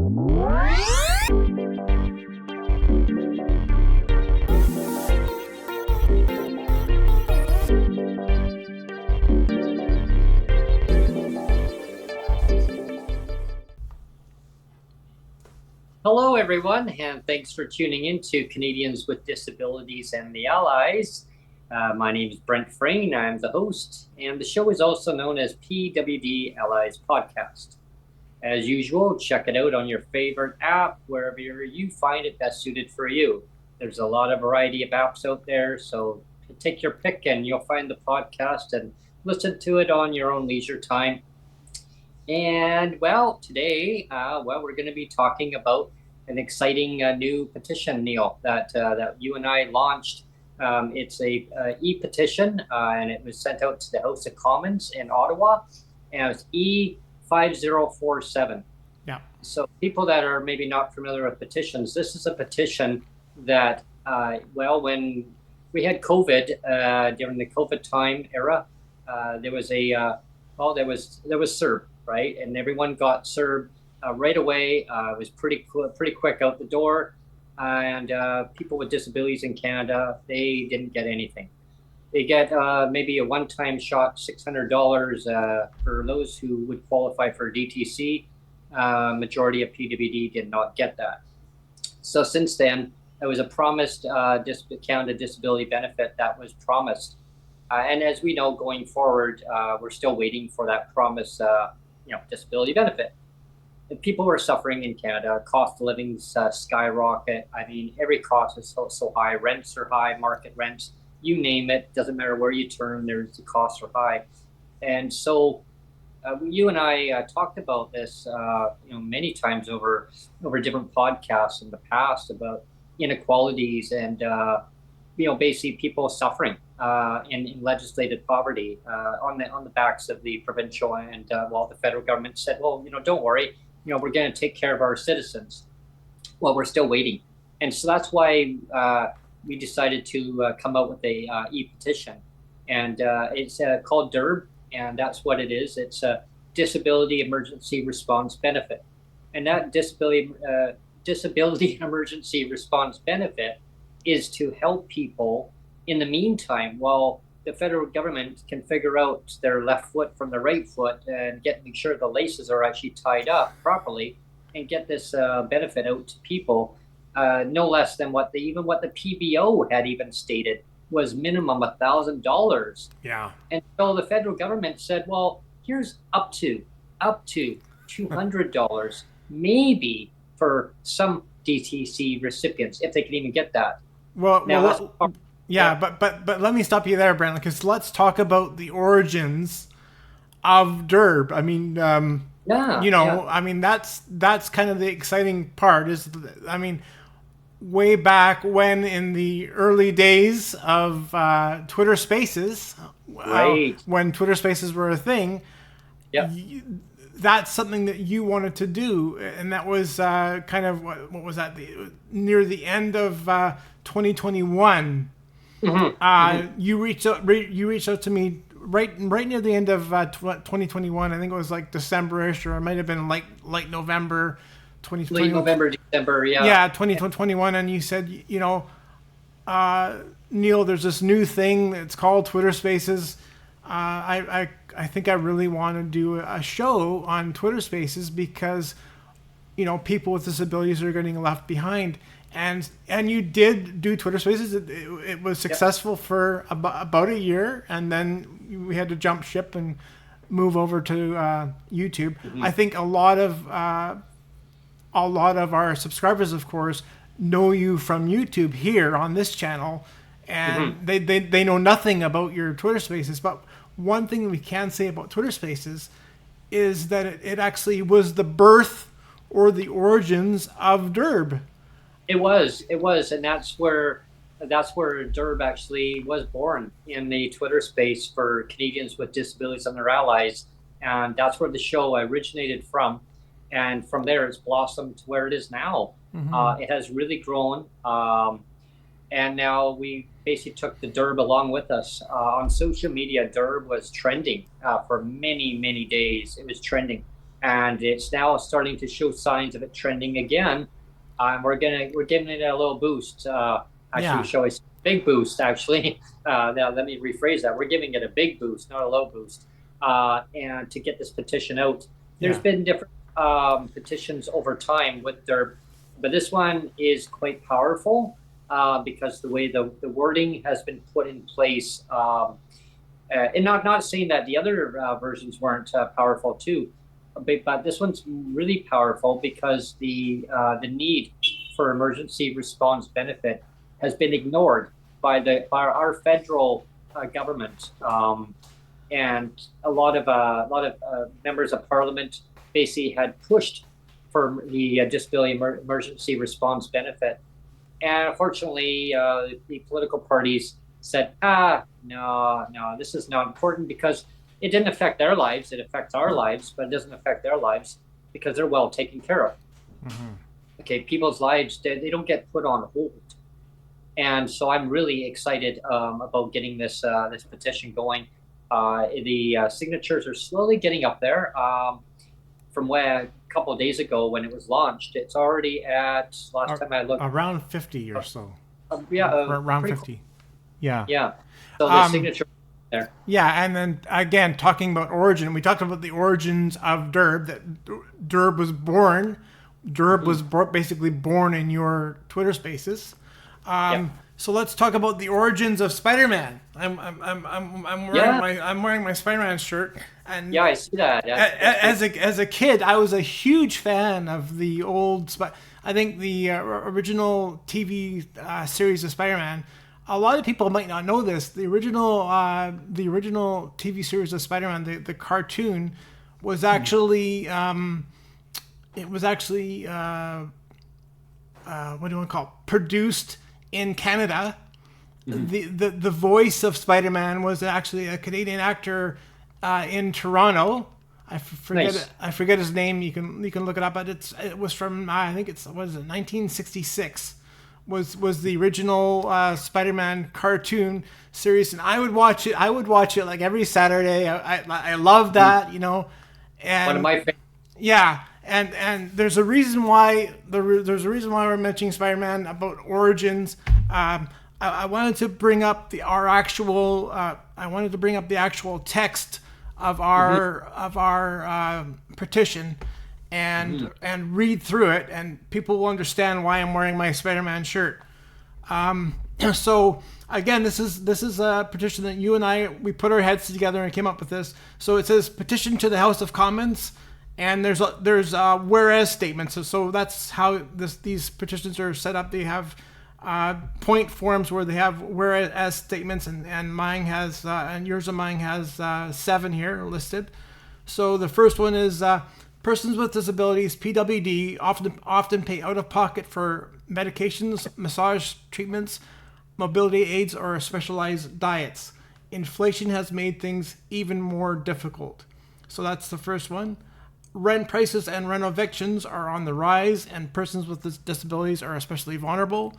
Hello, everyone, and thanks for tuning in to Canadians with Disabilities and the Allies. My name is Brent Frain. I'm the host, and the show is also known as PWD Allies Podcast. As usual, check it out on your favorite app, wherever you find it best suited for you. There's a lot of variety of apps out there, so take your pick and you'll find the podcast and listen to it on your own leisure time. And well, today, we're going to be talking about an exciting new petition, Neil, that you and I launched. It's a e-petition, and it was sent out to the House of Commons in Ottawa, and it's E5047. Yeah. So people that are maybe not familiar with petitions, this is a petition that, when we had COVID, during the COVID time era, there was CERB, right? And everyone got CERB right away. It was pretty quick out the door. And people with disabilities in Canada, they didn't get anything. They get maybe a one-time shot, $600 for those who would qualify for DTC. Majority of PWD did not get that. So since then, there was a promised Canada disability benefit that was promised. And as we know, going forward, we're still waiting for that promised disability benefit. And people are suffering in Canada. Cost of living skyrocket. I mean, every cost is so high. Rents are high, market rents, you name it. Doesn't matter where you turn, the costs are high. And so you and I talked about this many times over different podcasts in the past about inequalities and basically people suffering in legislated poverty on the backs of the provincial and the federal government said, well, don't worry, we're going to take care of our citizens. Well, we're still waiting, and so that's why we decided to come out with a e-petition, and it's called DERB, and that's what it is. It's a Disability Emergency Response Benefit, and that disability emergency response benefit is to help people in the meantime while the federal government can figure out their left foot from the right foot and make sure the laces are actually tied up properly and get this benefit out to people, no less than what the PBO had even stated was minimum $1,000. Yeah. And so the federal government said, well, here's up to $200, maybe for some DTC recipients, if they can even get that. But let me stop you there, Brent, because let's talk about the origins of DERB. I mean, I mean, that's kind of the exciting part way back when in the early days of Twitter Spaces, when Twitter Spaces were a thing, that's something that you wanted to do, and that was kind of what was that? Near the end of 2021. Mm-hmm. You reached out to me right near the end of 2021. I think it was like December-ish, or it might have been late November 2021. Late November, December, yeah. Yeah, 2021, and you said, Neil, there's this new thing that's called Twitter Spaces. I think I really want to do a show on Twitter Spaces because, people with disabilities are getting left behind. And you did do Twitter Spaces. It was successful for about a year, and then we had to jump ship and move over to YouTube. Mm-hmm. I think a lot of our subscribers, of course, know you from YouTube here on this channel, and they know nothing about your Twitter Spaces. But one thing we can say about Twitter Spaces is that it actually was the birth or the origins of DERB. It was, and that's where DERB actually was born, in the Twitter space for Canadians with Disabilities and their Allies, and that's where the show originated from, and from there it's blossomed to where it is now. Mm-hmm. It has really grown, and now we basically took the DERB along with us. On social media, DERB was trending for many days. It was trending. and it's now starting to show signs of it trending again. We're giving it a little boost. Actually, Yeah. show a big boost. Actually, now let me rephrase that. We're giving it a big boost, not a low boost. And to get this petition out, there's Yeah. been different petitions over time with DERB, but this one is quite powerful because the way the wording has been put in place. And not saying that the other versions weren't powerful too, but this one's really powerful because the need for emergency response benefit has been ignored by our federal government, and a lot of members of parliament basically had pushed for the disability emergency response benefit, and unfortunately, the political parties said, no, this is not important because it didn't affect their lives. It affects our lives, but it doesn't affect their lives because they're well taken care of. Mm-hmm. Okay, people's lives, they don't get put on hold. And so I'm really excited about getting this petition going. The signatures are slowly getting up there. From where a couple of days ago when it was launched, it's already at, last time I looked, around 50 or so. Around 50. Cool. Yeah. Yeah. So the signature there. Yeah, and then again, talking about origin, we talked about the origins of DERB. That DERB was born. DERB was basically born in your Twitter Spaces. So let's talk about the origins of Spider-Man. I'm wearing my Spider-Man shirt, and yeah, I see that. As a kid, I was a huge fan of the old. I think the original TV series of Spider-Man. A lot of people might not know this. The original TV series of Spider-Man, the cartoon, was actually what do you want to call it? Produced in Canada. The voice of Spider-Man was actually a Canadian actor in Toronto. I forget his name. You can look it up, but it was from I think it's 1966. Was the original Spider-Man cartoon series, and I would watch it. I would watch it like every Saturday. I love that, And one of my favorites. Yeah, and there's a reason why we're mentioning Spider-Man about origins. I wanted to bring up the actual text of our petition and read through it, and people will understand why I'm wearing my Spider-Man shirt. So again, this is a petition that you and we put our heads together and came up with this. So it says petition to the House of Commons, and there's whereas statements. So that's how these petitions are set up. They have point forms where they have whereas statements, and mine has and yours and mine has 7 here listed. So the first one is persons with disabilities, PWD, often pay out of pocket for medications, massage treatments, mobility aids, or specialized diets. Inflation has made things even more difficult. So that's the first one. Rent prices and rent evictions are on the rise, and persons with disabilities are especially vulnerable.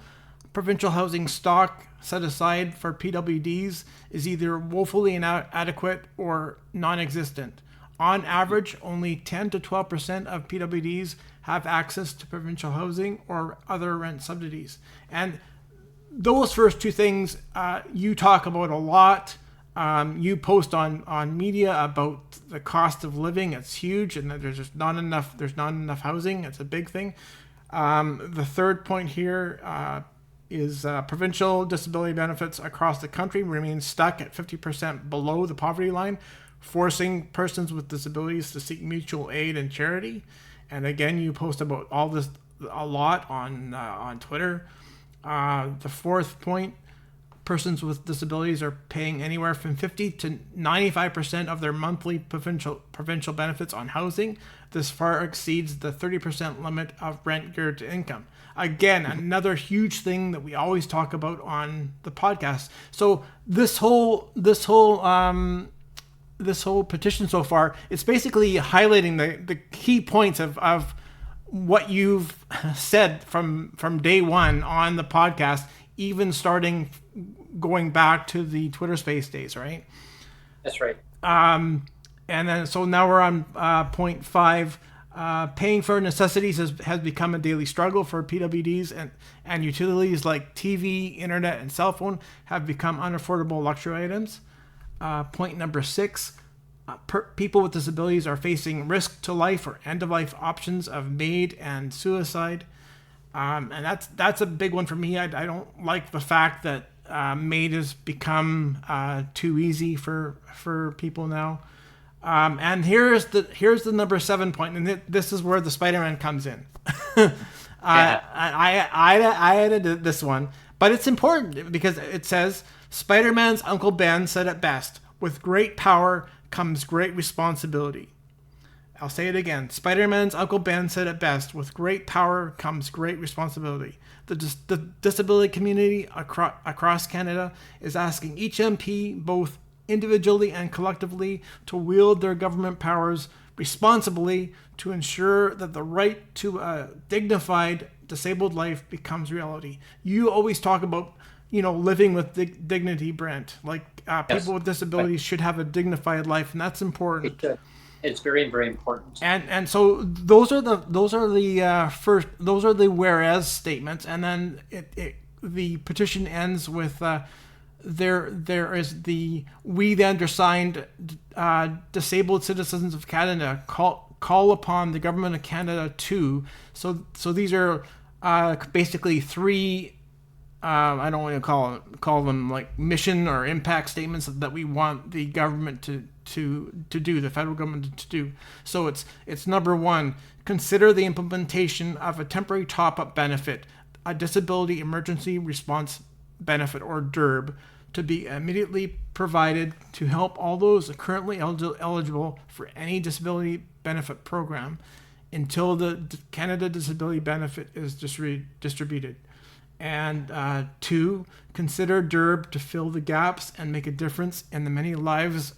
Provincial housing stock set aside for PWDs is either woefully inadequate or non-existent. On average, only 10 to 12% of PWDs have access to provincial housing or other rent subsidies. And those first two things you talk about a lot. You post on media about the cost of living. It's huge, and there's just not enough. There's not enough housing. It's a big thing. The third point here is provincial disability benefits across the country remain stuck at 50% below the poverty line, forcing persons with disabilities to seek mutual aid and charity. And again, you post about all this a lot on Twitter. The fourth point, persons with disabilities are paying anywhere from 50 to 95% of their monthly provincial benefits on housing. This far exceeds the 30% limit of rent geared to income. Again, another huge thing that we always talk about on the podcast. So this whole petition so far, it's basically highlighting the key points of what you've said from day one on the podcast, even going back to the Twitter Space days, right? That's right. And then, so now we're on point 5. Paying for necessities has become a daily struggle for PWDs, and utilities like TV, internet, and cell phone have become unaffordable luxury items. Point number 6. People with disabilities are facing risk to life or end-of-life options of MAID and suicide. And that's a big one for me. I don't like the fact that MAID has become too easy for people now. And here's the number 7 point, and this is where the Spider-Man comes in. I added this one, but it's important because it says Spider-Man's Uncle Ben said it best: "With great power comes great responsibility." I'll say it again. Spider-Man's Uncle Ben said it best: "With great power comes great responsibility." The disability community across Canada is asking each MP, both individually and collectively, to wield their government powers responsibly to ensure that the right to a dignified disabled life becomes reality. You always talk about, living with dignity, Brent. Like people with disabilities should have a dignified life, and that's important. It's very, very important. And so those are the whereas statements, and then the petition ends with there is the "we the undersigned disabled citizens of Canada call upon the government of Canada to." So these are basically 3. I don't want to call them like mission or impact statements that we want the government to do, the federal government to do. So it's number 1, consider the implementation of a temporary top-up benefit, a disability emergency response benefit, or DERB, to be immediately provided to help all those currently eligible for any disability benefit program until the Canada Disability Benefit is distributed. And 2, consider DERB to fill the gaps and make a difference in the many lives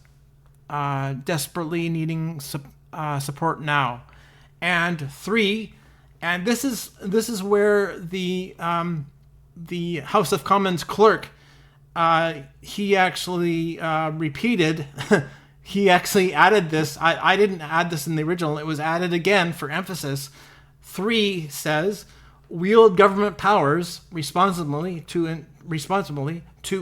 desperately needing support now. And 3, and this is where the House of Commons clerk he actually repeated. He actually added this. I didn't add this in the original. It was added again for emphasis. 3 says, wield government powers responsibly to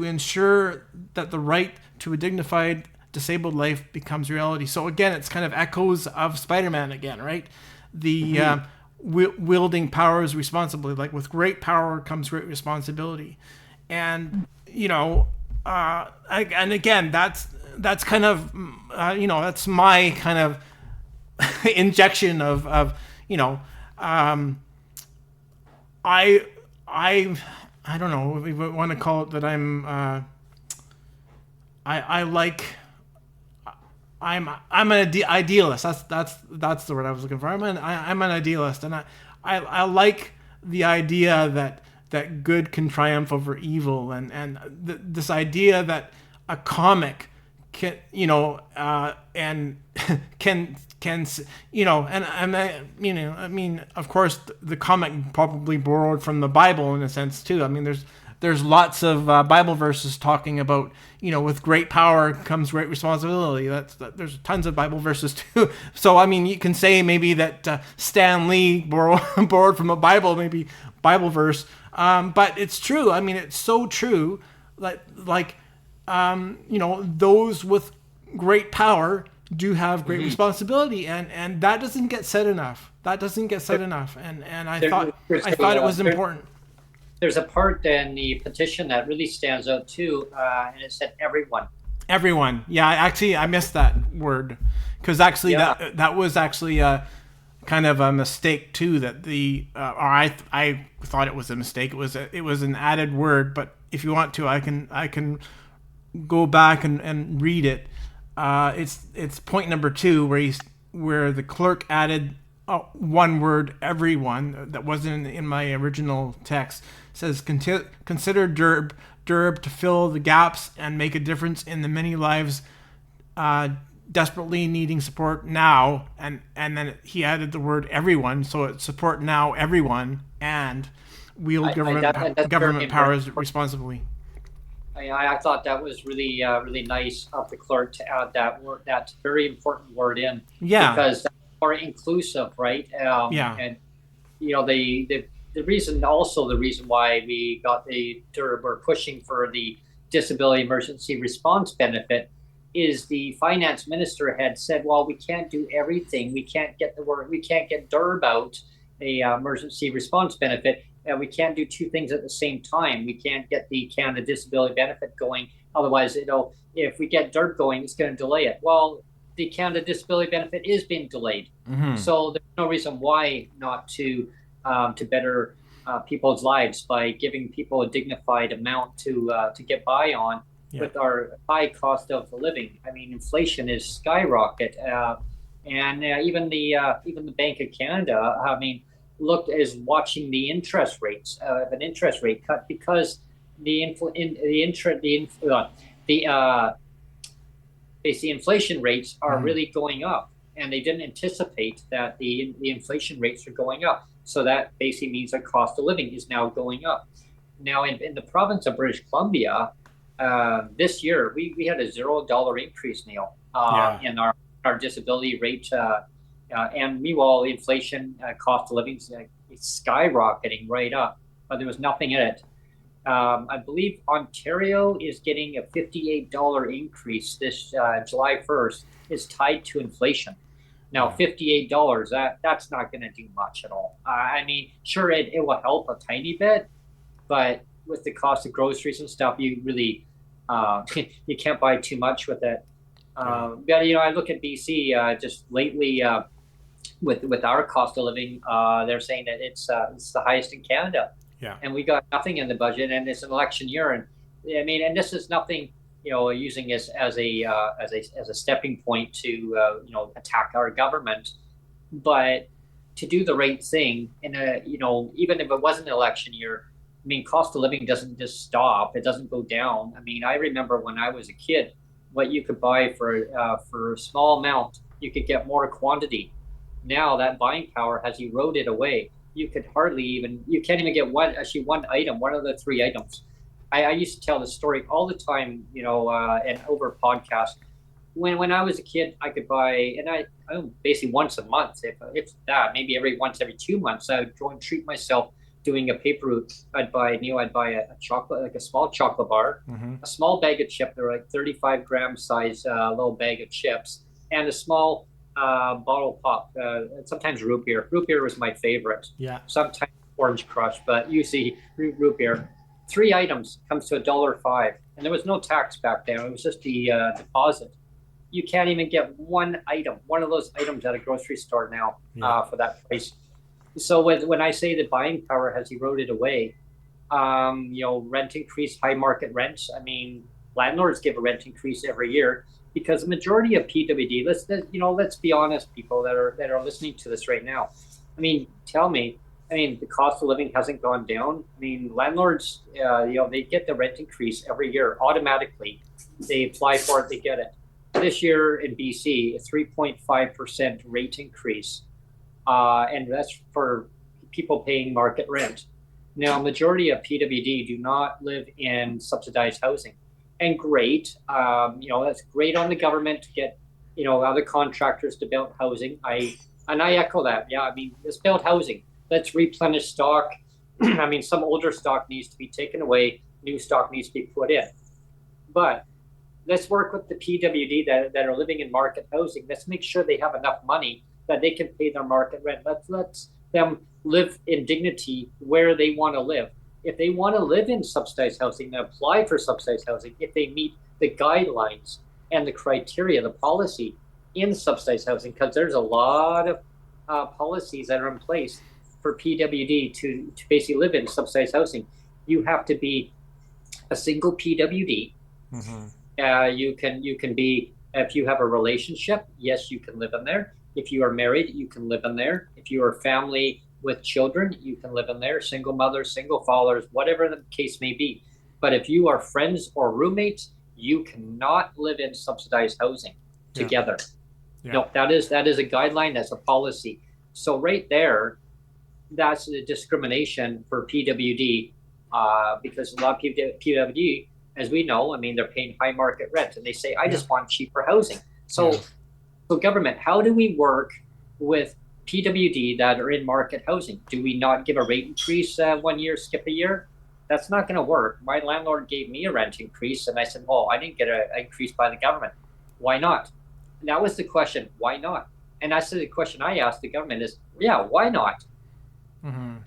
ensure that the right to a dignified disabled life becomes reality. So again, it's kind of echoes of Spider-Man again, right? The wielding powers responsibly, like with great power comes great responsibility. And and again, that's kind of that's my kind of injection of I don't know if we want to call it that. I'm an idealist. That's the word I was looking for. I'm an idealist, and I like the idea that good can triumph over evil, and this idea that a comic can and can of course the comic probably borrowed from the Bible in a sense too. I mean, there's lots of Bible verses talking about, with great power comes great responsibility. There's tons of Bible verses too. So I mean, you can say maybe that Stan Lee borrowed from a Bible verse, but it's true. I mean, it's so true. Those with great power do have great responsibility, and that doesn't get said enough. And I thought it was important. There's a part in the petition that really stands out too, and it said everyone. Everyone, yeah. I missed that word because actually that was actually kind of a mistake too. That I thought it was a mistake. It was an added word, but if you want to, I can go back and read it. It's point number 2 where the clerk added one word, everyone, that wasn't in my original text. It says consider DERB to fill the gaps and make a difference in the many lives desperately needing support now, and then he added the word everyone, so it's support now everyone and wield government powers responsibly. I thought that was really nice of the clerk to add that word, that very important word in, Yeah. because that's more inclusive, right? Yeah. And the reason, also the reason why we got the DERB, or pushing for the disability emergency response benefit, is the finance minister had said, well, we can't do everything. We can't get DERB out, a emergency response benefit, and we can't do two things at the same time. We can't get the Canada Disability Benefit going. Otherwise, if we get DERB going, it's going to delay it. Well, the Canada Disability Benefit is being delayed. So there's no reason why not to better people's lives by giving people a dignified amount to get by on. Yeah. With our high cost of living. I mean, inflation is skyrocket, and even the Bank of Canada, I mean, is watching the interest rates of an interest rate cut, because the inflation rates are really going up, and they didn't anticipate that the inflation rates are going up. So that basically means the cost of living is now going up. Now, in the province of British Columbia, this year we had a $0 increase, Neil, in our disability rate, and meanwhile inflation, cost of living is skyrocketing right up, but there was nothing in it. I believe Ontario is getting a $58 increase this July 1st. Is tied to inflation. Now, $58, that's not going to do much at all. I mean, sure, it will help a tiny bit, but with the cost of groceries and stuff, you really you can't buy too much with it. But I look at BC just lately with our cost of living. They're saying that it's the highest in Canada. Yeah. And we got nothing in the budget, and it's an election year, and I mean, and this is nothing, using this as a stepping point to attack our government, but to do the right thing in even if it wasn't an election year. I mean, cost of living doesn't just stop. It doesn't go down. I mean, I remember when I was a kid, what you could buy for a small amount, you could get more quantity. Now that buying power has eroded away. You can't even get one item, one of the three items. I used to tell this story all the time, and over podcast. When I was a kid, I could buy, and I basically once a month, if that, maybe every 2 months, I would go and treat myself doing a paper route. I'd buy a chocolate, like a small chocolate bar, a small bag of chips. They're like 35 gram size little bag of chips, and a small bottle pop. Sometimes root beer. Root beer was my favorite. Yeah. Sometimes Orange Crush, but usually root beer. 3 items comes to $1.05, and there was no tax back then. It was just the deposit. You can't even get one of those items at a grocery store now for that price. So when I say the buying power has eroded away, rent increase, high market rents. I mean, landlords give a rent increase every year because the majority of PWD. Let's be honest, people that are listening to this right now. I mean, tell me. I mean, the cost of living hasn't gone down. I mean, landlords, they get the rent increase every year automatically. They apply for it, they get it. This year in BC, a 3.5% rate increase. And that's for people paying market rent. Now, majority of PWD do not live in subsidized housing. And great, that's great on the government to get, other contractors to build housing. I echo that. Yeah, I mean, let's build housing. Let's replenish stock. I mean, some older stock needs to be taken away. New stock needs to be put in. But let's work with the PWD that are living in market housing. Let's make sure they have enough money that they can pay their market rent. Let's them live in dignity where they want to live. If they want to live in subsidized housing, then apply for subsidized housing if they meet the guidelines and the criteria, the policy in subsidized housing, because there's a lot of policies that are in place for PWD to basically live in subsidized housing. You have to be a single PWD. Mm-hmm. You can be, if you have a relationship, yes, you can live in there. If you are married, you can live in there. If you are a family with children, you can live in there. Single mothers, single fathers, whatever the case may be. But if you are friends or roommates, you cannot live in subsidized housing together. Yeah. No, that is a guideline. That's a policy. So right there, that's the discrimination for PWD, because a lot of PWD, as we know, I mean, they're paying high market rent, and they say, I just want cheaper housing. So, so government, how do we work with PWD that are in market housing? Do we not give a rate increase 1 year, skip a year? That's not going to work. My landlord gave me a rent increase, and I said, oh, I didn't get an increase by the government. Why not? And that was the question. Why not? And that's the question I asked the government is, yeah, why not?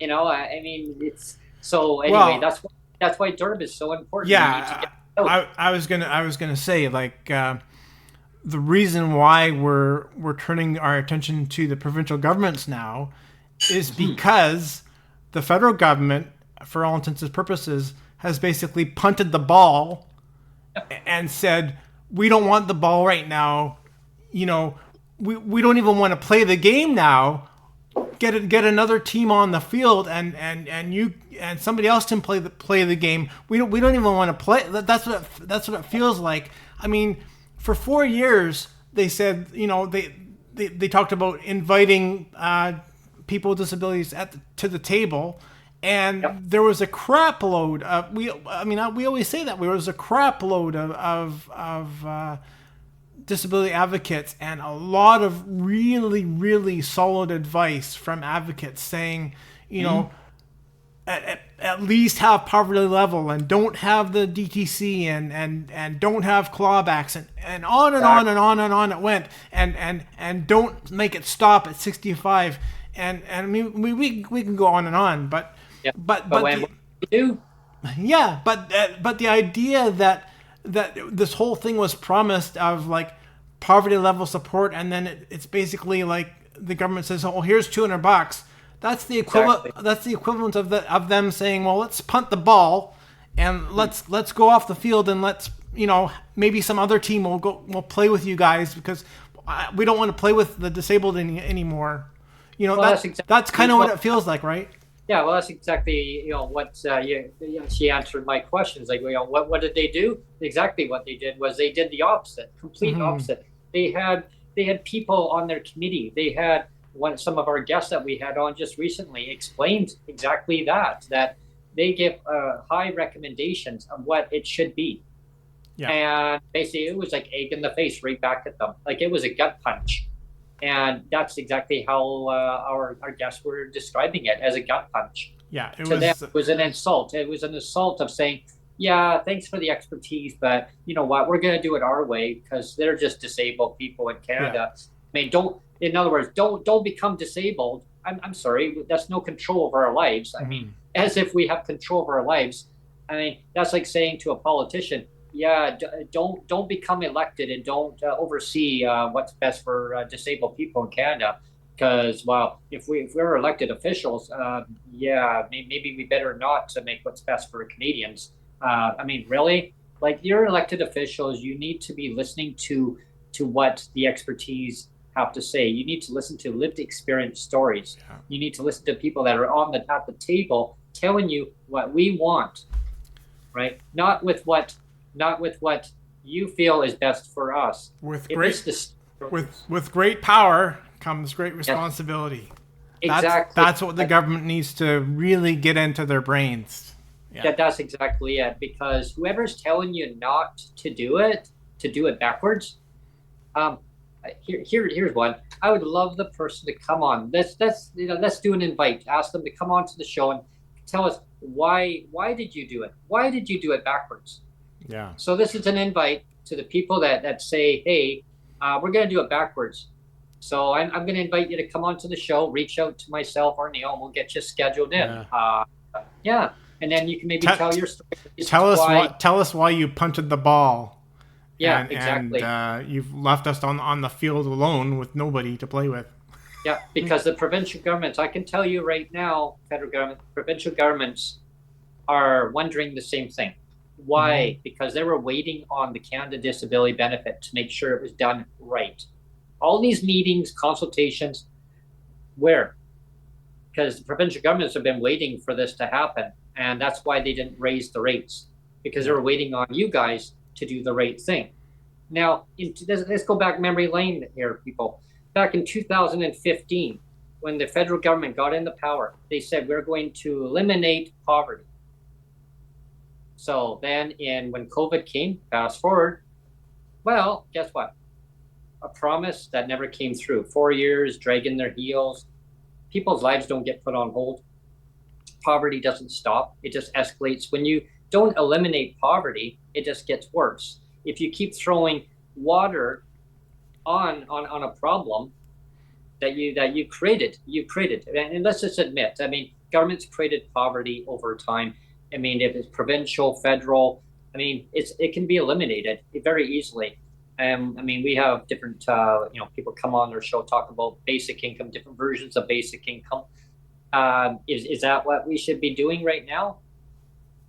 You know, I mean, it's so anyway. Well, that's why DERB is so important. yeah, I was gonna say, like, the reason why we're turning our attention to the provincial governments now is because the federal government, for all intents and purposes, has basically punted the ball and said, we don't want the ball right now. You know, we don't even want to play the game now. Get another team on the field and you and somebody else can play the game. We don't even want to play. That's what it feels like. I mean, for 4 years they said, you know, they talked about inviting people with disabilities to the table, and there was a crap load of we always say that there was a crap load of disability advocates and a lot of really, really solid advice from advocates saying, you know, at least have poverty level and don't have the DTC and don't have clawbacks and on and on and on and on it went and don't make it stop at 65 and I mean we can go on and on but when we do, but the idea that this whole thing was promised of like poverty level support, and then it's basically like the government says, oh, here's $200. That's the equivalent. Exactly. That's the equivalent of them saying, well, let's punt the ball and let's go off the field and let's, you know, maybe some other team will play with you guys because we don't want to play with the disabled anymore. You know, well, that's kind of what it feels like, right? Yeah, well, that's exactly, you know, what she answered my questions. Like, you know, what did they do? Exactly what they did was they did the opposite, complete opposite. They had people on their committee. They had some of our guests that we had on just recently explained exactly that they give high recommendations of what it should be. Yeah. And basically it was like egg in the face right back at them. Like it was a gut punch. And that's exactly how our guests were describing it, as a gut punch. Yeah, it was an insult. It was an assault of saying, yeah, thanks for the expertise, but you know what? We're going to do it our way because they're just disabled people in Canada. Yeah. I mean, in other words, don't become disabled. I'm sorry, that's no control over our lives. I mean, as if we have control over our lives. I mean, that's like saying to a politician, yeah, don't become elected and don't oversee what's best for disabled people in Canada. Because, well, if we're elected officials, maybe we better not to make what's best for Canadians. I mean, really, like you're elected officials, you need to be listening to what the expertise have to say. You need to listen to lived experience stories. Yeah. You need to listen to people that are at the table telling you what we want, right? Not with what you feel is best for us. With great power comes great responsibility. Exactly. That's what the government needs to really get into their brains. Yeah, that's exactly it. Because whoever's telling you not to do it backwards. Here's one. I would love the person to come on. Let's do an invite. Ask them to come on to the show and tell us why did you do it? Why did you do it backwards? Yeah. So this is an invite to the people that say, hey, we're going to do it backwards. So I'm going to invite you to come on to the show, reach out to myself or Neil, and we'll get you scheduled in. Yeah. And then you can maybe tell your story. Tell us why you punted the ball. Yeah, exactly. And you've left us on the field alone with nobody to play with. Yeah, because the provincial governments, I can tell you right now, federal government, provincial governments are wondering the same thing. Why? Because they were waiting on the Canada Disability Benefit to make sure it was done right. All these meetings, consultations, where? Because the provincial governments have been waiting for this to happen, and that's why they didn't raise the rates, because they were waiting on you guys to do the right thing. Now, let's go back memory lane here, people. Back in 2015, when the federal government got into power, they said we're going to eliminate poverty. So then when COVID came, fast forward, well, guess what? A promise that never came through. 4 years, dragging their heels. People's lives don't get put on hold. Poverty doesn't stop. It just escalates. When you don't eliminate poverty, it just gets worse. If you keep throwing water on a problem that you created, and let's just admit, I mean, government's created poverty over time. I mean, if it's provincial, federal, I mean, it can be eliminated very easily. I mean, we have different, people come on their show, talk about basic income, different versions of basic income. Is that what we should be doing right now?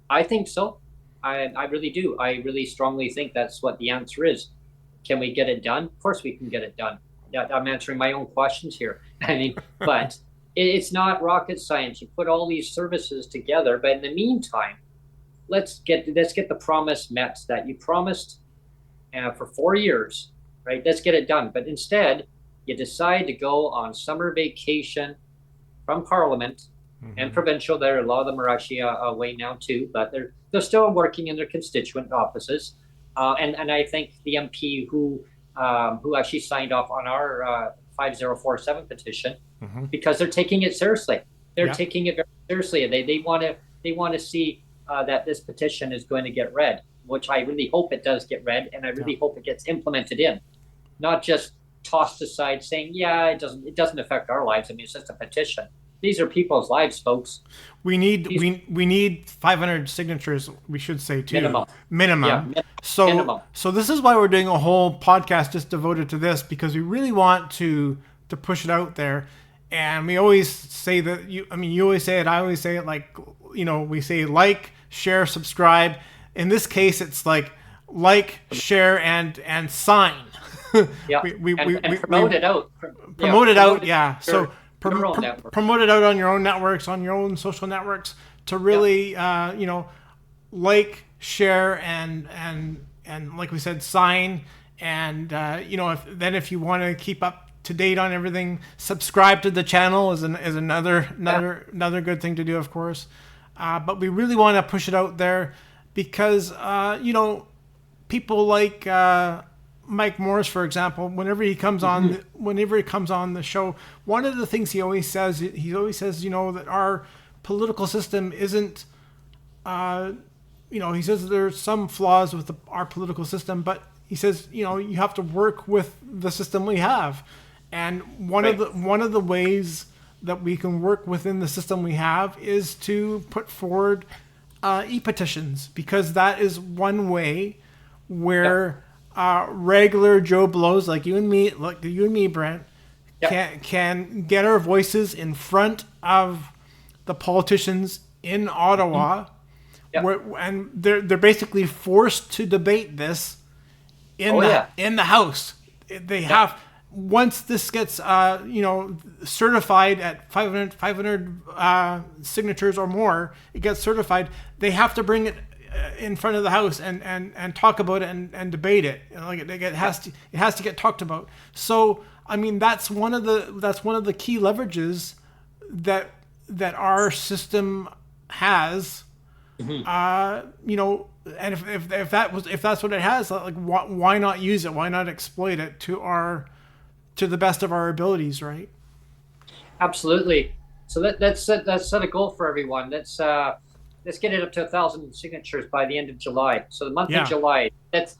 I think so. I really do. I really strongly think that's what the answer is. Can we get it done? Of course we can get it done. Yeah, I'm answering my own questions here. I mean, but it's not rocket science. You put all these services together, but in the meantime, let's get the promise met that you promised for 4 years, right? Let's get it done. But instead, you decide to go on summer vacation from Parliament and provincial. There, a lot of them are actually away now too, but they're still working in their constituent offices. And I think the MP who actually signed off on our 5047 petition, because they're taking it seriously. They're taking it very seriously. They want to see that this petition is going to get read, which I really hope it does get read, and I really hope it gets implemented in, not just tossed aside saying, yeah, it doesn't affect our lives. I mean, it's just a petition. These are people's lives, folks. We need 500 signatures. We should say too. Minimum. Yeah, minimum. So this is why we're doing a whole podcast just devoted to this, because we really want to push it out there. And we always say that you always say it. I always say it. Like, we say like, share, subscribe. In this case, it's like, share, and sign. Yeah. we promote it out. Promote it out. Yeah. Sure. So. Promote it out on your own networks, on your own social networks, to really, like, share, and like we said, sign, and if you want to keep up to date on everything, subscribe to the channel is another good thing to do, of course. But we really want to push it out there because people like Mike Morris, for example, whenever he comes on the show, one of the things he always says, that our political system isn't, he says there's some flaws with our political system, but he says, you have to work with the system we have. And one of the ways that we can work within the system we have is to put forward e-petitions, because that is one way where regular Joe Blows like you and me, Brent, can get our voices in front of the politicians in Ottawa, and they're basically forced to debate this in the House. They have, once this gets certified at 500 signatures or more, it gets certified. They have to bring it in front of the House and talk about it and debate it. It has to get talked about. So I mean, that's one of the key leverages that our system has. And if that's what it has, like, why not use it? Why not exploit it to the best of our abilities, right? Absolutely. So let's set a goal for everyone. Let's get it up to 1,000 signatures by the end of July. So the month of July, let's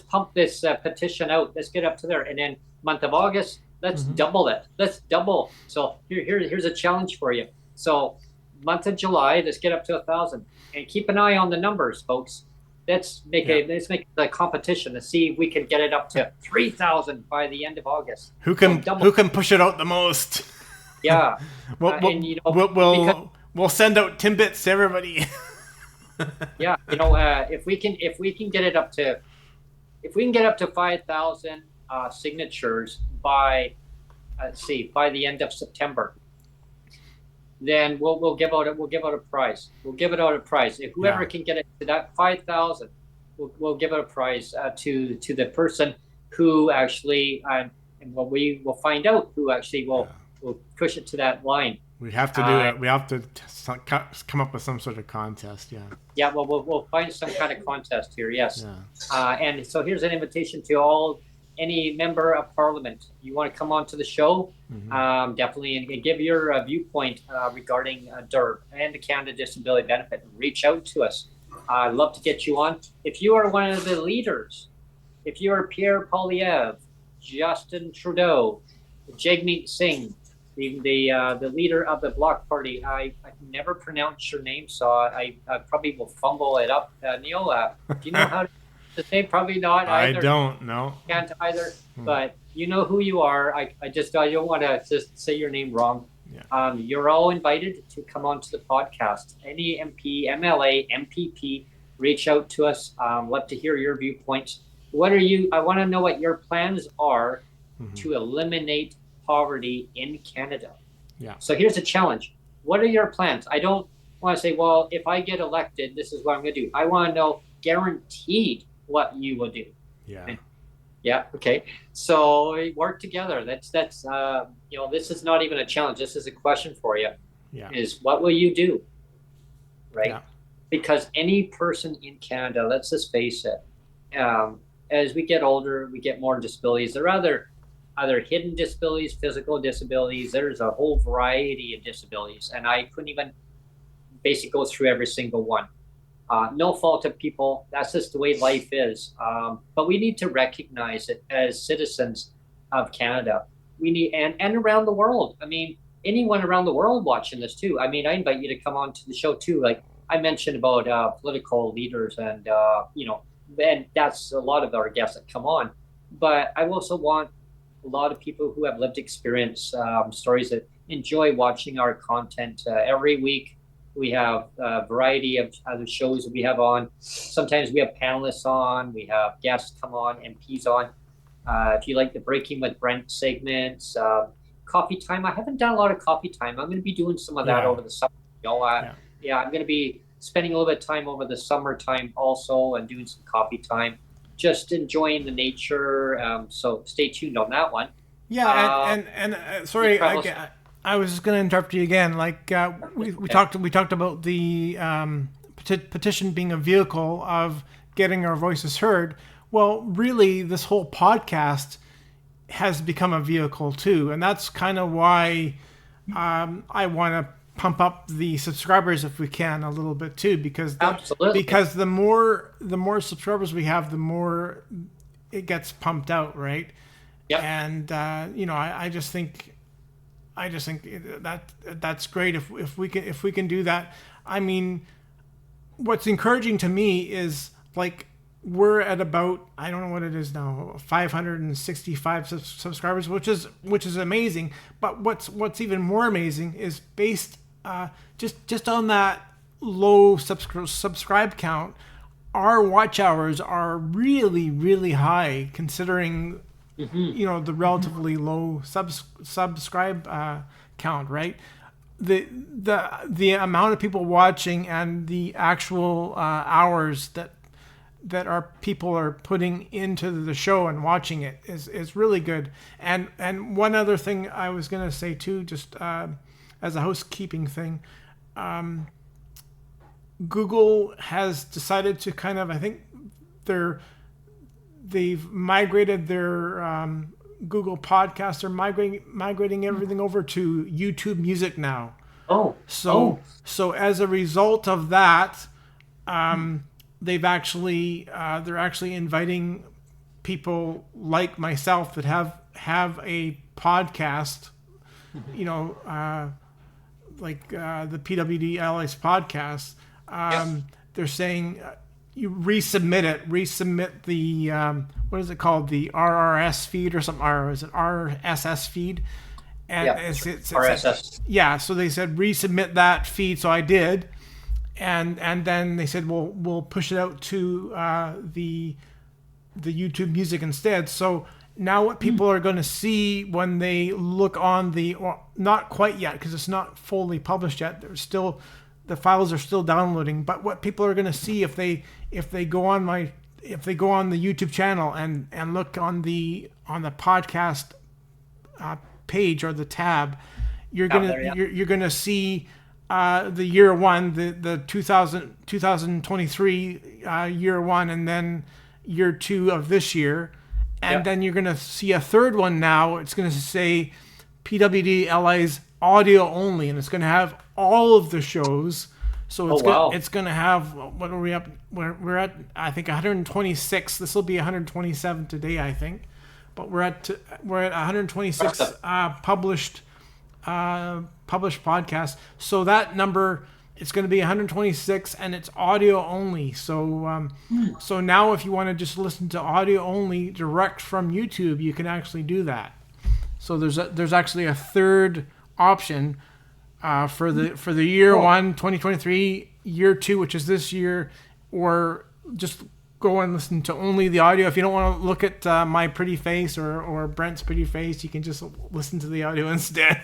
pump this petition out. Let's get up to there, and then month of August, let's double it. Let's double. So here's a challenge for you. So month of July, let's get up to 1,000, and keep an eye on the numbers, folks. Let's make the competition to see if we can get it up to 3,000 by the end of August. Who can push it out the most? Yeah. We'll send out Timbits to everybody. Yeah, if we can get it up to 5,000 signatures by the end of September, then we'll give out a prize. We'll give it out a prize. If whoever can get it to that 5,000, we'll give it a prize to the person who actually, and what we will find out who actually will push it to that line. We have to do it. We have to come up with some sort of contest. Yeah. Yeah. Well, we'll find some kind of contest here. Yes. Yeah. And so here's an invitation to any member of Parliament. You want to come on to the show? Definitely, and give your viewpoint regarding DERB and the Canada Disability Benefit. Reach out to us. I'd love to get you on. If you are one of the leaders, if you are Pierre Poilievre, Justin Trudeau, Jagmeet Singh, the leader of the Bloc Party, I never pronounce your name, so I probably will fumble it up. Neil, do you know how to say? Probably not either. I don't know. Can't either, but you know who you are. I don't want to just say your name wrong. Yeah. You're all invited to come onto the podcast. Any MP, MLA, MPP, reach out to us. Love to hear your viewpoints. I want to know what your plans are to eliminate poverty in Canada. Yeah. So here's a challenge. What are your plans? I don't want to say, well, if I get elected, this is what I'm going to do. I want to know guaranteed what you will do. Yeah. Yeah. Okay. So work together. That's this is not even a challenge. This is a question for you. Yeah. Is what will you do? Right. Yeah. Because any person in Canada, let's just face it, as we get older, we get more disabilities. They're either hidden disabilities, physical disabilities. There's a whole variety of disabilities, and I couldn't even basically go through every single one. No fault of people. That's just the way life is. But we need to recognize it as citizens of Canada. We need and around the world. I mean, anyone around the world watching this too. I mean, I invite you to come on to the show too. Like I mentioned about political leaders and and that's a lot of our guests that come on. But I also want a lot of people who have lived experience, stories that enjoy watching our content every week. We have a variety of other shows that we have on. Sometimes we have panelists on, we have guests come on, MPs on. If you like the Breaking with Brent segments, coffee time. I haven't done a lot of coffee time. I'm going to be doing some of that over the summer. I'm going to be spending a little bit of time over the summertime also and doing some coffee time. Just enjoying the nature. So stay tuned on that one. Yeah, and sorry, I was just going to interrupt you again. Like we talked about the petition being a vehicle of getting our voices heard. Well, really, this whole podcast has become a vehicle too, and that's kind of why I want to pump up the subscribers if we can a little bit too, because the more subscribers we have, the more it gets pumped out, right? Yeah. And I just think that's great if we can do that. I mean, what's encouraging to me is like we're at about, I don't know what it is now, 565 subscribers, which is amazing. But what's even more amazing is based just on that low subscribe count, our watch hours are really, really high considering the relatively low subscribe count, right? The amount of people watching and the actual hours that our people are putting into the show and watching it is really good. And one other thing I was going to say too, just as a housekeeping thing, Google has decided to kind of, I think they've migrated their Google Podcasts are migrating everything over to YouTube Music now. So as a result of that, they're actually inviting people like myself that have a podcast, like the PWD Allies podcast. They're saying you resubmit the what is it called, the RRS feed or something, or is it RSS feed? And it's RSS. Yeah, so they said resubmit that feed, so I did, and then they said we'll push it out to the YouTube Music instead. So now what people are going to see when they look on not quite yet because it's not fully published yet. There's still, the files are still downloading. But what people are going to see if they go on the YouTube channel and look on the podcast page or the tab, you're gonna see the year one, the 2023 year one, and then year two of this year, and then you're gonna see a third one now. It's gonna say PWD Allies audio only, and it's gonna have all of the shows. So it's gonna have, what are we up? We're at, I think, 126. This will be 127 today, I think, but we're at 126 published podcasts. So that number, it's going to be 126, and it's audio only. So so now if you want to just listen to audio only direct from YouTube, you can actually do that. So there's actually a third option for the year one, 2023, year two, which is this year, or just go and listen to only the audio. If you don't want to look at my pretty face or Brent's pretty face, you can just listen to the audio instead.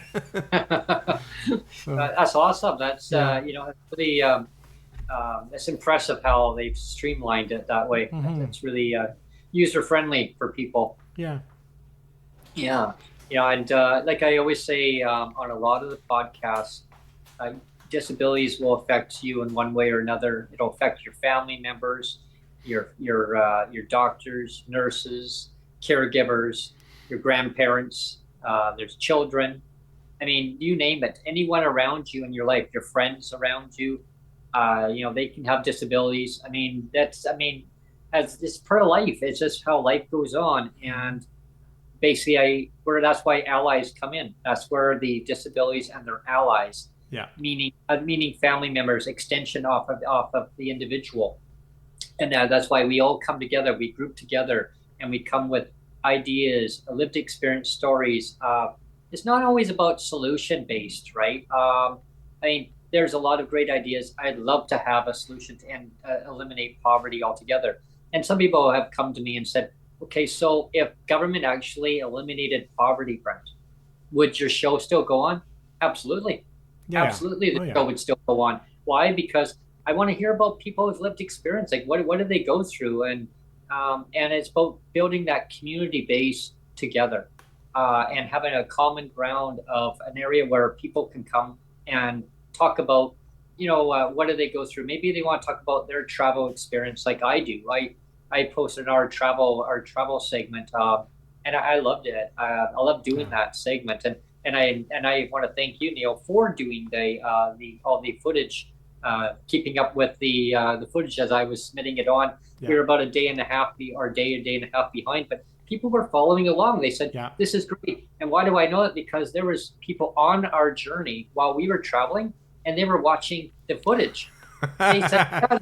That's awesome. That's really it's impressive how they've streamlined it that way. It's really user friendly for people. Yeah. And like I always say on a lot of the podcasts, disabilities will affect you in one way or another. It'll affect your family members, your doctors, nurses, caregivers, your grandparents. There's children. I mean, you name it. Anyone around you in your life, your friends around you, they can have disabilities. I mean, it's part of life. It's just how life goes on. And basically, that's why allies come in. That's where the disabilities and their allies, meaning family members, extension off of the individual. And that's why we all come together. We group together, and we come with ideas, lived experience stories. It's not always about solution based, right? I mean, there's a lot of great ideas. I'd love to have a solution to eliminate poverty altogether. And some people have come to me and said, okay, so if government actually eliminated poverty, Brent, would your show still go on? Absolutely. Absolutely, the show would still go on. Why? Because I want to hear about people's lived experience. Like, what did they go through? And it's about building that community base together and having a common ground of an area where people can come and talk about, what do they go through? Maybe they want to talk about their travel experience like I do. I posted our travel segment, and I loved it. I love doing that segment, and I want to thank you, Neil, for doing all the footage, keeping up with the footage as I was submitting it on. We were about a day and a half behind, but people were following along. They said, "This is great." And why do I know that? Because there was people on our journey while we were traveling, and they were watching the footage. They said,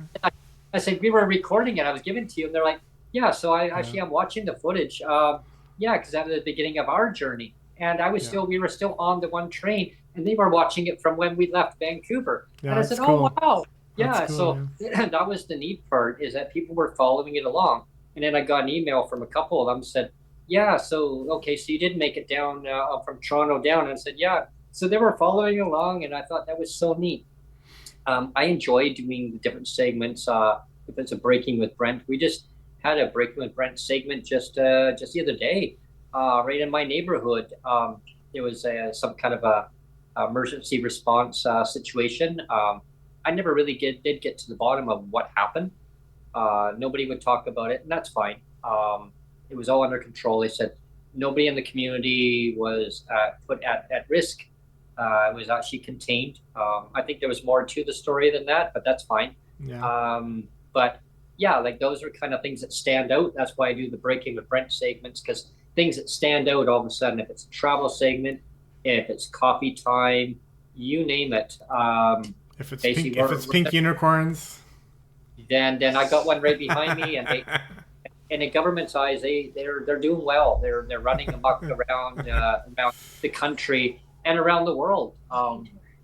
I said, we were recording it. I was giving to you, and they're like, "Yeah." So I'm watching the footage. Because that was the beginning of our journey, and we were still on the one train, and they were watching it from when we left Vancouver. And I said, cool. "Oh wow, yeah." Cool, that was the neat part, is that people were following it along. And then I got an email from a couple of them said, "Yeah, so you did make it down from Toronto down." And I said, "Yeah." So they were following along, and I thought that was so neat. I enjoy doing the different segments. If it's a Breaking with Brent, we just had a Breaking with Brent segment just the other day, right in my neighborhood. There was some kind of a emergency response situation. I never really did get to the bottom of what happened. Nobody would talk about it, and that's fine. It was all under control. They said nobody in the community was put at risk. It was actually contained. I think there was more to the story than that, but that's fine. But yeah, like those are kind of things that stand out. That's why I do the Breaking with Brent segments, because things that stand out all of a sudden, if it's a travel segment, if it's coffee time, you name it. If it's pink unicorns, then I got one right behind me, and they, and in government's eyes, they're doing well. They're running amok around the country and around the world.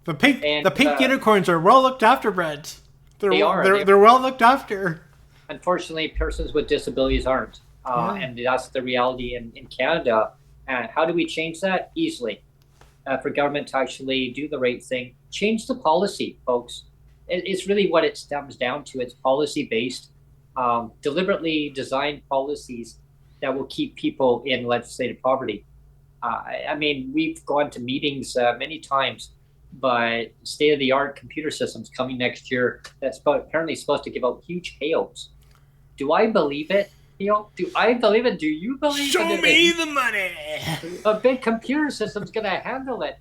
The pink unicorns are well looked after, Brent. They're well looked after. Unfortunately, persons with disabilities aren't, and that's the reality in Canada. And how do we change that? Easily, for government to actually do the right thing, change the policy, folks. It's really what it stems down to. It's policy based, deliberately designed policies that will keep people in legislated poverty. I mean, we've gone to meetings many times, but state-of-the-art computer systems coming next year that's apparently supposed to give out huge payouts. Do I believe it? Do I believe it? Do you believe Show it? me the money. A big computer system's going to handle it.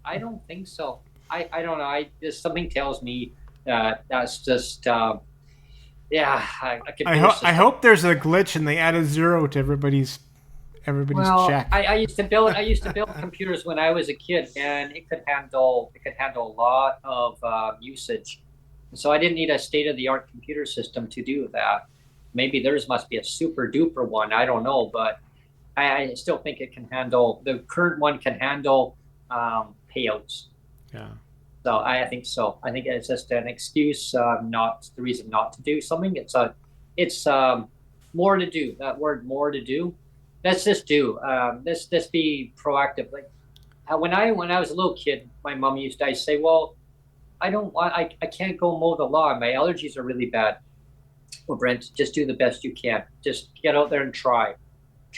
I don't think so. I don't know. Just something tells me that that's just yeah. I hope there's a glitch and they add a zero to everybody's Well, check. I used to build computers when I was a kid, and it could handle a lot of usage. So I didn't need a state-of-the-art computer system to do that. Maybe theirs must be a super duper one. I don't know, but I still think it can handle, the current one can handle payouts. Yeah. So I think so. I think it's just an excuse, not the reason not to do something. It's more to do. That word, more to do. Let's just do. Let's be proactive. Like when I was a little kid, my mom used to say, "Well, I can't go mow the lawn. My allergies are really bad." Well, Brent, just do the best you can. Just get out there and try.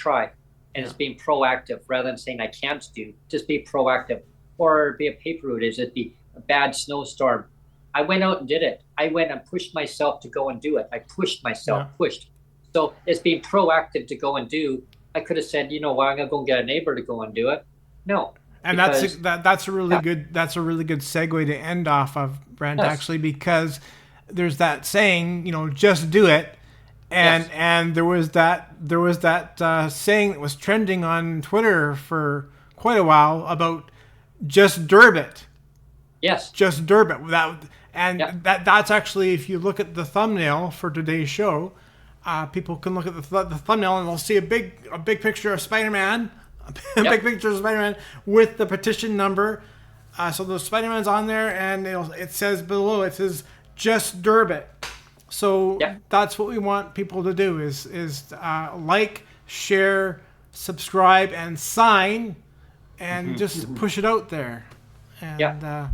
And it's being proactive rather than saying I can't do. Just be proactive. Or be a paper route. Is it be a bad snowstorm? I went out and did it. I went and pushed myself to go and do it. I pushed myself, pushed. So it's being proactive to go and do. I could have said, you know what, I'm gonna go and get a neighbor to go and do it. No. And that's a really good segue to end off of, Brent, actually, because there's that saying, just do it. And there was that saying that was trending on Twitter for quite a while about just DERB it. Yes. Just DERB it. That's actually, if you look at the thumbnail for today's show, people can look at the thumbnail and they'll see a big picture of Spider-Man, big picture of Spider-Man with the petition number. So the Spider-Man's on there, and it says below, it says just DERB it. So that's what we want people to do is like, share, subscribe, and sign, and just push it out there. And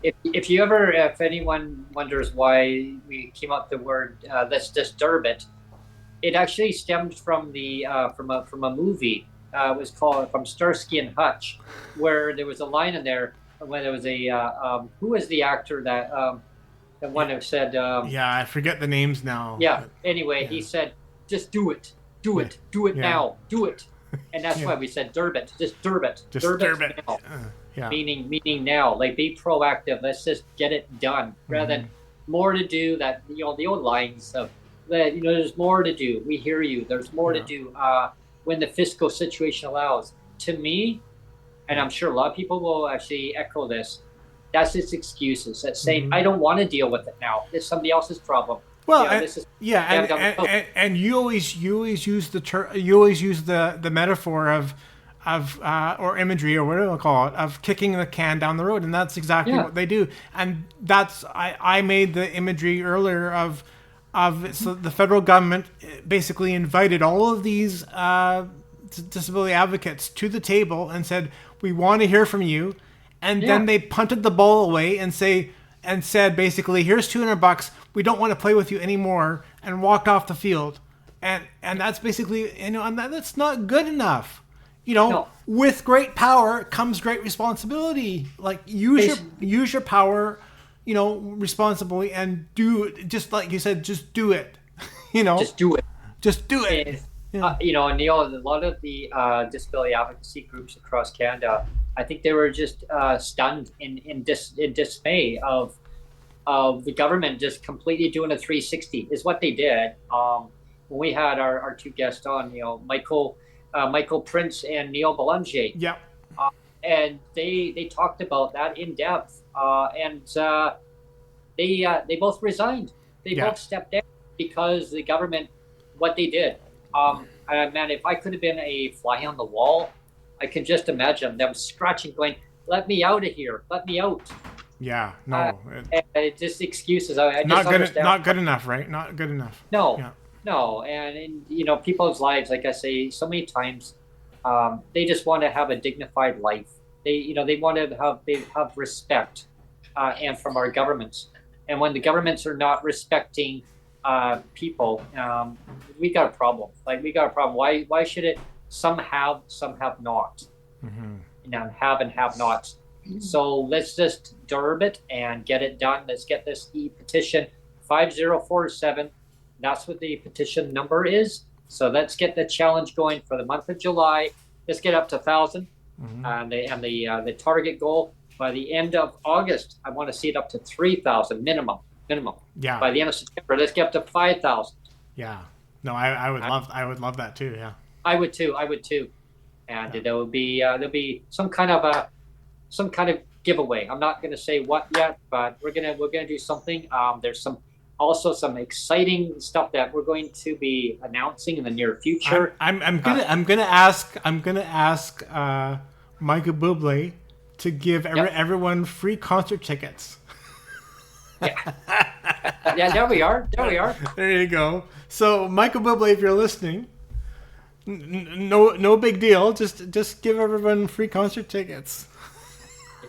if anyone wonders why we came up with the word let's just DERB it, it actually stemmed from the from a movie. It was called From Starsky and Hutch, where there was a line in there when there was a who was the actor that the one who said I forget the names now. Anyway, he said just do it now, do it. And that's why we said DERB it. Just DERB it. Just DERB it now. Meaning now. Like, be proactive. Let's just get it done rather than more to do. That the old lines of that. There's more to do. We hear you. There's more to do. When the fiscal situation allows. To me, and I'm sure a lot of people will actually echo this. That's just excuses. That's saying I don't want to deal with it now. It's somebody else's problem. Well, and you always use the metaphor of or imagery or whatever you call it, of kicking the can down the road, and that's exactly what they do. And that's I made the imagery earlier of so the federal government basically invited all of these disability advocates to the table and said, we want to hear from you, and then they punted the ball away and said basically, here's $200, we don't want to play with you anymore, and walked off the field. And that's basically, and that's not good enough. With great power comes great responsibility. Like, use your power, responsibly, and do it. Just like you said, just do it. Just do it. Just do it. And, Neil, a lot of the disability advocacy groups across Canada, I think they were just stunned in dismay of the government just completely doing a 360 is what they did. When we had our two guests on, Michael Prince and Neil Belanger. Yep. And they talked about that in depth. And they both resigned. They both stepped down because the government, what they did. Man, if I could have been a fly on the wall, I can just imagine them scratching, going, "Let me out of here! Let me out!" Yeah, no. Just excuses. I not just good. Understand. Not good enough, right? Not good enough. No. Yeah. No, and in people's lives, like I say so many times, they just want to have a dignified life. They want to have respect, and from our governments. And when the governments are not respecting people, we got a problem. Like, we got a problem. Why should it Some have not. Mm-hmm. And have and have nots. So let's just DERB it and get it done. Let's get this petition 5047. That's what the petition number is. So let's get the challenge going for the month of July. Let's get up to 1,000. Mm-hmm. And the target goal by the end of August, I want to see it up to 3,000 minimum. Yeah. By the end of September, let's get up to 5,000. Yeah. No, I would love that too. Yeah. I would too. And yeah. There'll be some kind of giveaway. I'm not going to say what yet, but we're gonna do something. There's some exciting stuff that we're going to be announcing in the near future. I'm gonna ask Michael Bublé to give everyone free concert tickets. Yeah. Yeah, there we are. There you go. So Michael Bublé, if you're listening, no big deal. Just give everyone free concert tickets.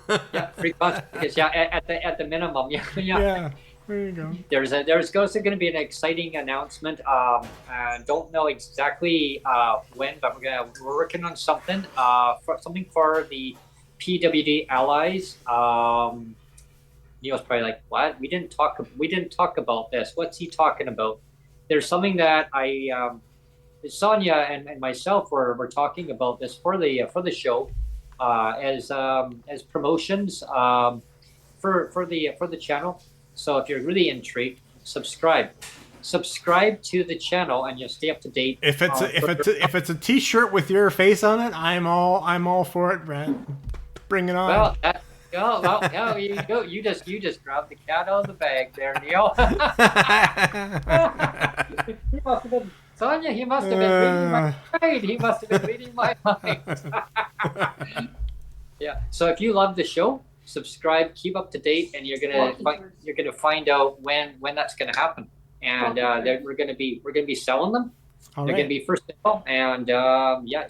Yeah, free concert tickets. Yeah, at the minimum. Yeah. Yeah. There you go. There's going to be an exciting announcement. I don't know exactly when, but we're working on something. For the PWD Allies. Neil's probably like, what? We didn't talk about this. What's he talking about? There's something that Sonia and myself were talking about this for the show, as promotions for the channel. So if you're really intrigued, subscribe to the channel and you'll stay up to date. If it's a T-shirt with your face on it, I'm all for it, Brent. Bring it on. Well, you go. You just grabbed the cat out of the bag there, Neil. He must have been, Sonia, he must have been reading my mind. He must have been reading my mind. Yeah. So if you love the show, subscribe, keep up to date, and you're gonna find out when that's gonna happen. And we're gonna be selling them. They're gonna be for sale, and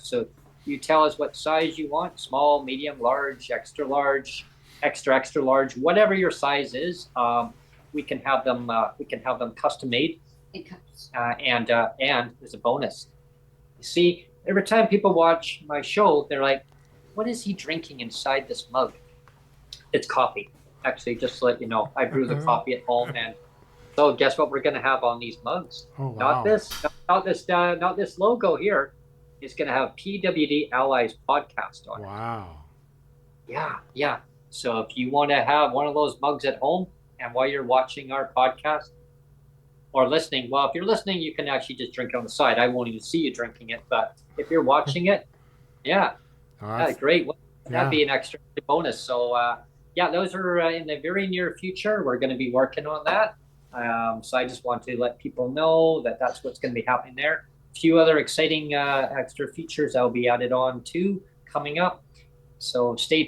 so you tell us what size you want: small, medium, large, extra large, extra large, whatever your size is. We can have them custom made. And there's a bonus. You see, every time people watch my show, they're like, "What is he drinking inside this mug?" It's coffee. Actually, just to let you know, I brew the coffee at home, and so guess what we're gonna have on these mugs? Oh, wow. Not this logo here. It's gonna have PWD Allies podcast on it. Wow. Yeah. So if you want to have one of those mugs at home, and while you're watching our podcast or listening, well, if you're listening, you can actually just drink it on the side. I won't even see you drinking it, but if you're watching it, great. That'd be an extra bonus. So those are in the very near future. We're going to be working on that. So I just want to let people know that that's what's going to be happening there. A few other exciting extra features that'll be added on too coming up. So stay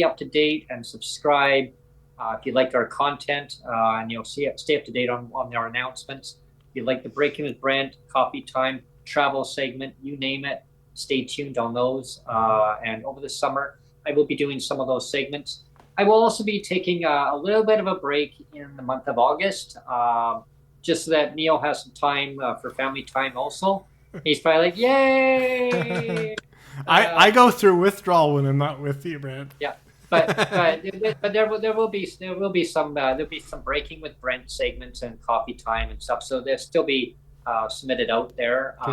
up to date and subscribe if you liked our content, and you'll stay up to date on our announcements. If you like the Breaking with Brent, Coffee Time, travel segment, you name it, stay tuned on those. And over the summer, I will be doing some of those segments. I will also be taking a little bit of a break in the month of August, just so that Neil has some time for family time also. He's probably like, yay! I go through withdrawal when I'm not with you, Brent. Yeah, but there will be some Breaking with Brent segments and coffee time and stuff. So they'll still be submitted out there. Okay.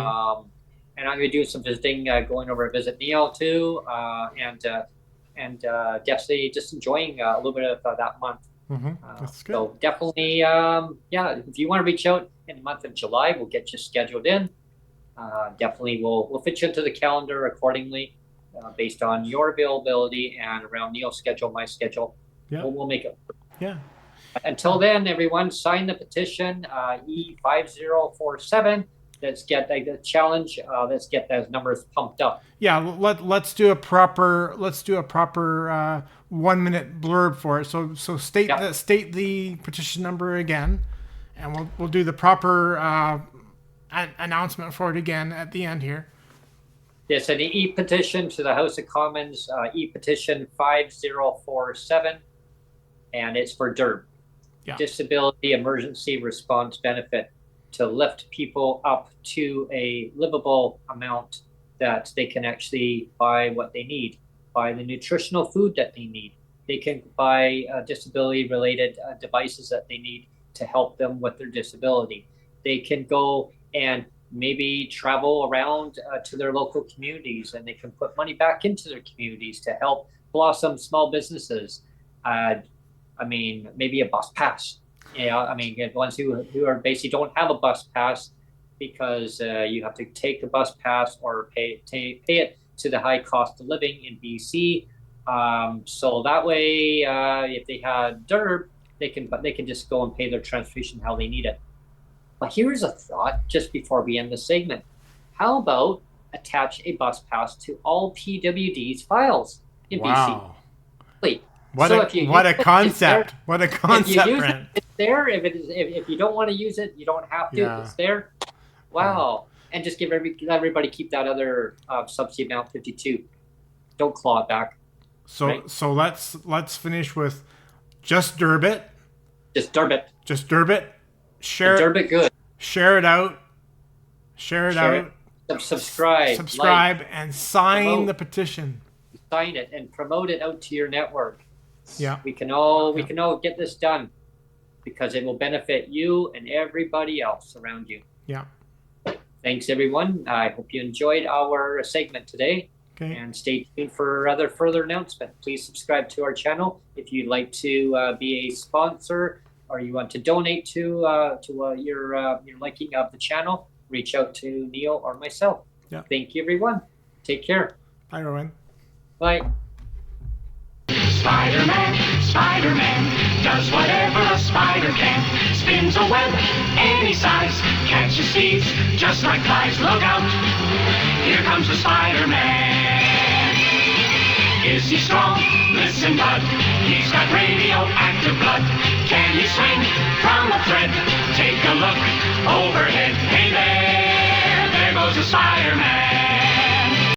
And I'm going to do some visiting, going over to visit Neil too, and definitely just enjoying a little bit of that month. Mm-hmm. That's good. So definitely, if you want to reach out in the month of July, we'll get you scheduled in. Definitely, we'll fit you into the calendar accordingly, based on your availability and around Neil's schedule, my schedule. Yeah. We'll make it. Yeah. Until then, everyone, sign the petition E5047. Let's get the challenge. Let's get those numbers pumped up. Yeah, let's do a proper 1 minute blurb for it. So state the petition number again, and we'll do the proper announcement for it again at the end here. Yes, an e-petition to the House of Commons, e-petition 5047, and it's for DERB, Disability Emergency Response Benefit, to lift people up to a livable amount that they can actually buy what they need, buy the nutritional food that they need. They can buy disability-related devices that they need to help them with their disability. They can go and maybe travel around to their local communities, and they can put money back into their communities to help blossom small businesses. I mean, maybe a bus pass. I mean, ones who are basically don't have a bus pass because you have to take the bus pass or pay it to the high cost of living in BC. So that way, if they had DERB, they can just go and pay their transportation how they need it. But here's a thought just before we end the segment. How about attach a bus pass to all PWD's files in wow. BC? What a concept! What a concept, Brent. It's there. If you don't want to use it, you don't have to. Yeah. It's there. Wow. And just give everybody keep that other subsidy amount 52. Don't claw it back. So right? So let's finish with just DERB it. Just DERB it. Just DERB it. Share DERB it good. Share it out. Share it out. Subscribe. Subscribe and sign the petition. Sign it and promote it out to your network. Yeah. We can all get this done because it will benefit you and everybody else around you. Yeah. Thanks, everyone. I hope you enjoyed our segment today. Okay. And stay tuned for other further announcements. Please subscribe to our channel if you'd like to be a sponsor or you want to donate to your liking of the channel. Reach out to Neil or myself. Yeah. Thank you, everyone. Take care. Bye, Rowan. Bye. Spider-Man does whatever a spider can. Spins a web any size, catches thieves just like flies. Look out, here comes the Spider-Man. Is he strong? Listen, bud, he's got radioactive blood. Can he swing from a thread? Take a look overhead. Hey there goes the Spider-Man.